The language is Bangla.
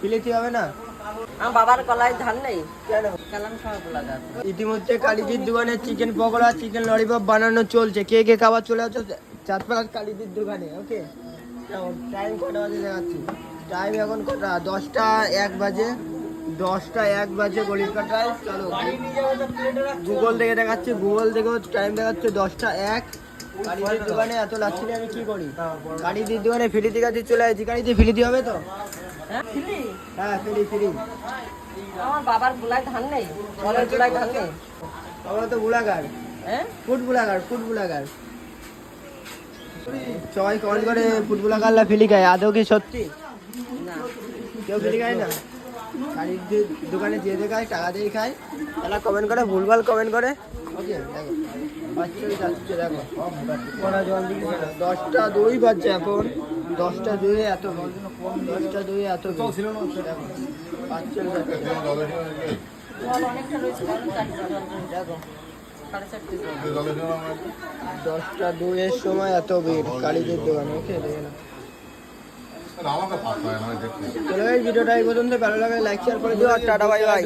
ফিলিতি হবে না? আমার বাবার গলায় ধান নেই, কেন কালাম খাওয়া বলা যায়। ইতিমধ্যে কালীজির দোকানে চিকেন পকোড়া চিকেন ললিপপ বানানো চলছে। কে কে খাবার চলে আসছে চাঁদপাড়ার কালীজির দোকানে। ওকে, টাইম কটা বাজে দেখাচ্ছি। টাইম এখন কটা? 10টা 1 বাজে। 10টা 1 বাজে ঘড়ির কাটায়। চলো গুগল থেকে দেখাচ্ছি, গুগল থেকেও টাইম দেখাচ্ছে 10টা 1। কালীজির দোকানে এত লাগছে আমি কি করি? কালীজির দোকানে ফিরিতি কাছে চলে আসছি। কালীজি ফিরিতি হবে তো? হ্যাঁ ফিলি? হ্যাঁ ফিরি। আমার বাবার গোলায় ধান নেই, গলায় গোলায় ধান নেই। আমরা তো বুলাগার, হ্যাঁ ফুট বুলাগার। সবাই কমেন্ট করে ফুট বুলাগারলা ফিলি খায়, আদৌ কি সত্যি? না, কেউ ফিলি খায় না। গাড়ির দোকানে যেতে খায়, টাকা দিয়ে খায়। তারা কমেন্ট করে, ভুলভাল কমেন্ট করে। ওকে দেখো বাচ্চাই যাচ্ছে, দেখো পড়া জল দিকে 10টা 2 বাজছে এখন। 10টা 2 এত ভিড়। 10টা 2 এত ভিড়। দেখো বাচ্চাই যাচ্ছে। জল অনেকটা রয়েছে, দেখো সাড়ে 4টে জল। 10টা 2 এর সময় এত ভিড় কালীদের দোকানে। ওকে দেখে না। চলো এই ভিডিওটা এই পর্যন্ত। ভালো লাগে লাইক শেয়ার করে দিও আর টাটা বাই বাই।